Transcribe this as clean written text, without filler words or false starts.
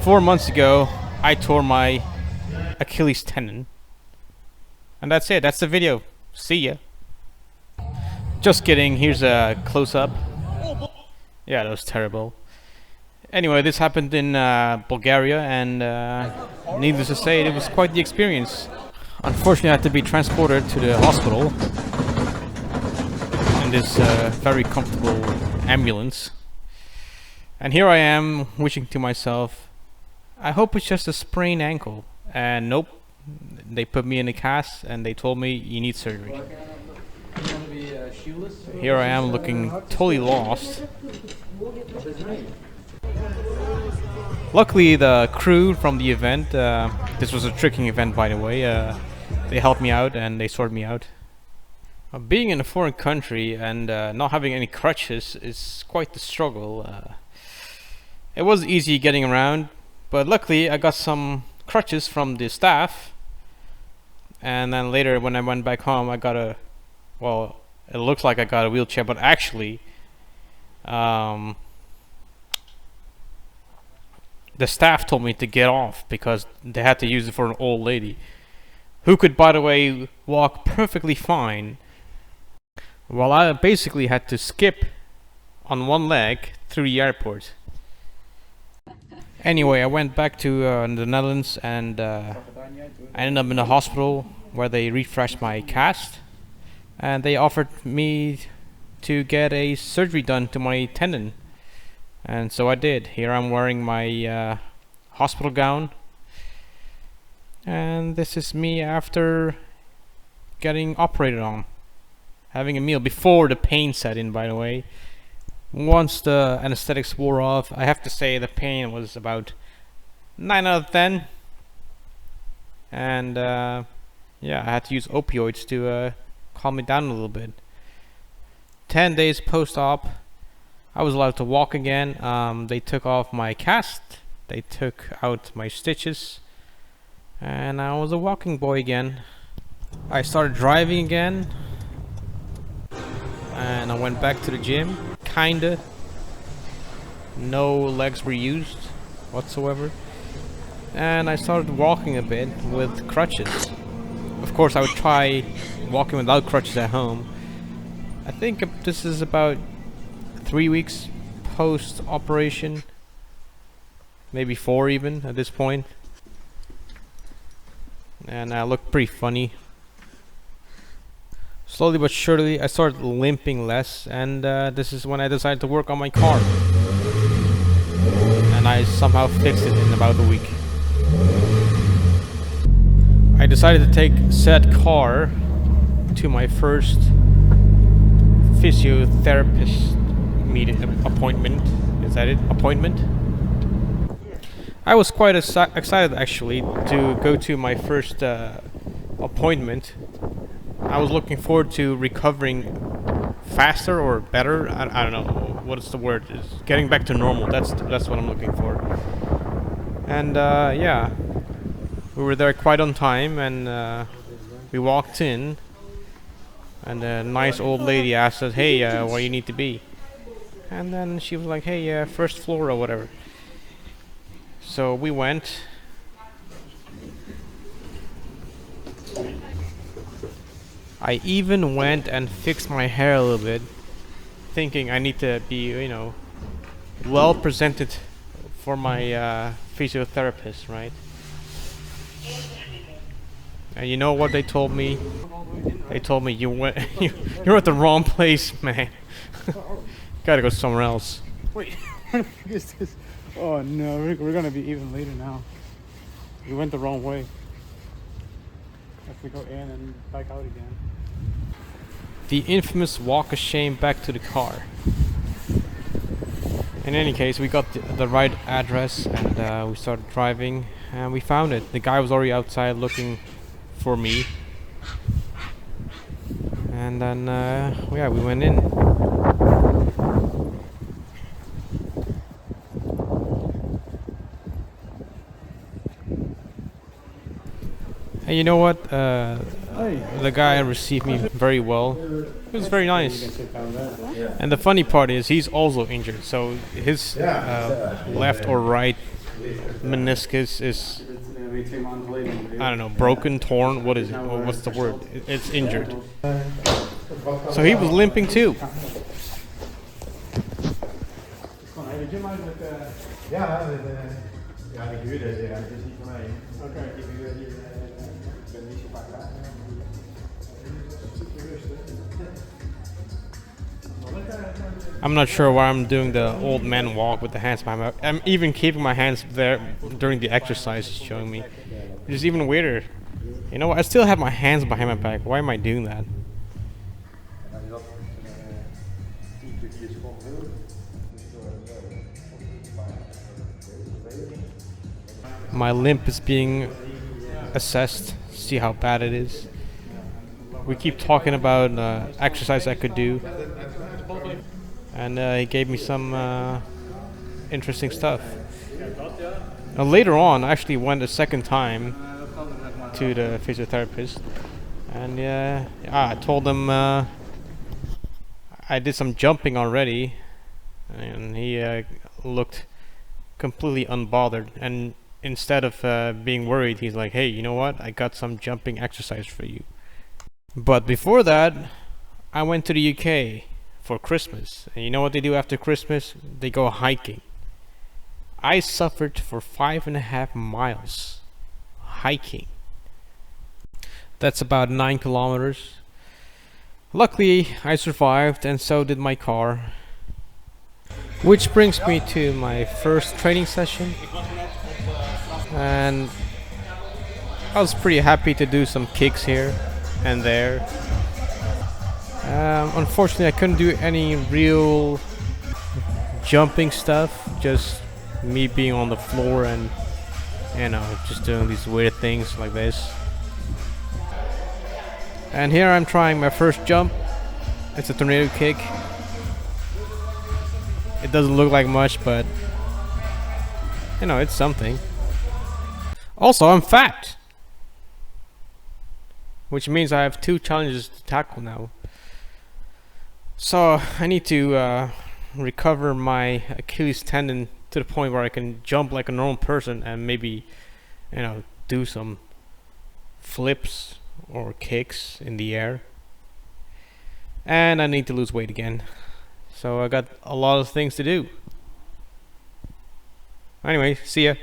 4 months ago, I tore my Achilles tendon. And that's it, that's the video. See ya. Just kidding, here's a close-up. Yeah, that was terrible. Anyway, this happened in Bulgaria, and needless to say, it was quite the experience. Unfortunately, I had to be transported to the hospital in this very comfortable ambulance. And here I am, wishing to myself, I hope it's just a sprained ankle. And nope, they put me in a cast and they told me you need surgery. Here I am looking totally lost. Luckily the crew from the event, this was a tricking event by the way, they helped me out and they sorted me out. Being in a foreign country and not having any crutches is quite the struggle. It was easy getting around, but luckily I got some crutches from the staff, and then later when I went back home I got a, well, it looks like I got a wheelchair, but actually the staff told me to get off because they had to use it for an old lady who could, by the way, walk perfectly fine, while I basically had to skip on one leg through the airport. Anyway, I went back to the Netherlands and I ended up in a hospital where they refreshed my cast, and they offered me to get a surgery done to my tendon, and so I did. Here I'm wearing my hospital gown, and this is me after getting operated on, having a meal before the pain set in, by the way. Once the anesthetics wore off, I have to say the pain was about 9 out of 10. And yeah, I had to use opioids to calm me down a little bit. 10 days post-op, I was allowed to walk again. They took off my cast, they took out my stitches, and I was a walking boy again. I started driving again, and I went back to the gym. Kinda. No legs were used whatsoever. And I started walking a bit with crutches. Of course I would try walking without crutches at home. I think this is about 3 weeks post-operation. Maybe 4 even at this point. And I look pretty funny. Slowly but surely I started limping less, and this is when I decided to work on my car. And I somehow fixed it in about a week. I decided to take said car to my first physiotherapist appointment. Is that it? Appointment? I was quite excited actually to go to my first appointment. I was looking forward to recovering faster or better. I don't know what is the word. It's getting back to normal. That's what I'm looking for. And yeah, we were there quite on time, and we walked in, and a nice old lady asked us, "Hey, where you need to be?" And then she was like, "Hey, first floor or whatever." So we went. I even went and fixed my hair a little bit, thinking I need to be, you know, well presented for my physiotherapist, right? And you know what they told me? They told me you're at the wrong place, man. Gotta go somewhere else. Wait, what is this? Oh no, we're gonna be even later now. We went the wrong way. Have to go in and back out again. The infamous walk of shame back to the car. In any case, we got the right address, and we started driving, and we found it. The guy was already outside looking for me, and then yeah, we went in. And you know what? The guy received me very well. It was very nice. And the funny part is he's also injured, so his left or right meniscus is, I don't know, broken, torn. What is it? What's the word? It's injured. So he was limping too. Ja, ja, de huurder is het is niet van mij. Oké. Ik ben niet zo vaak daar. Super rustig. I'm not sure why I'm doing the old man walk with the hands behind my back. I'm even keeping my hands there during the exercise he's showing me. Which is even weirder. You know what? I still have my hands behind my back. Why am I doing that? My limp is being assessed. See how bad it is. We keep talking about exercise I could do. And he gave me some interesting stuff. Later on, I actually went a second time to the physiotherapist, and I told him I did some jumping already, and he looked completely unbothered. And instead of being worried, he's like, "Hey, you know what? I got some jumping exercise for you." But before that, I went to the UK for Christmas. And you know what they do after Christmas? They go hiking. I suffered for 5.5 miles hiking. That's about 9 kilometers. Luckily, I survived, and so did my car. Which brings me to my first training session. And I was pretty happy to do some kicks here and there. Unfortunately, I couldn't do any real jumping stuff, just me being on the floor and, you know, just doing these weird things like this. And here I'm trying my first jump. It's a tornado kick. It doesn't look like much, but, you know, it's something. Also, I'm fat, which means I have 2 challenges to tackle now. So I need to recover my Achilles tendon to the point where I can jump like a normal person and maybe, you know, do some flips or kicks in the air. And I need to lose weight again. So I got a lot of things to do. Anyway, see ya.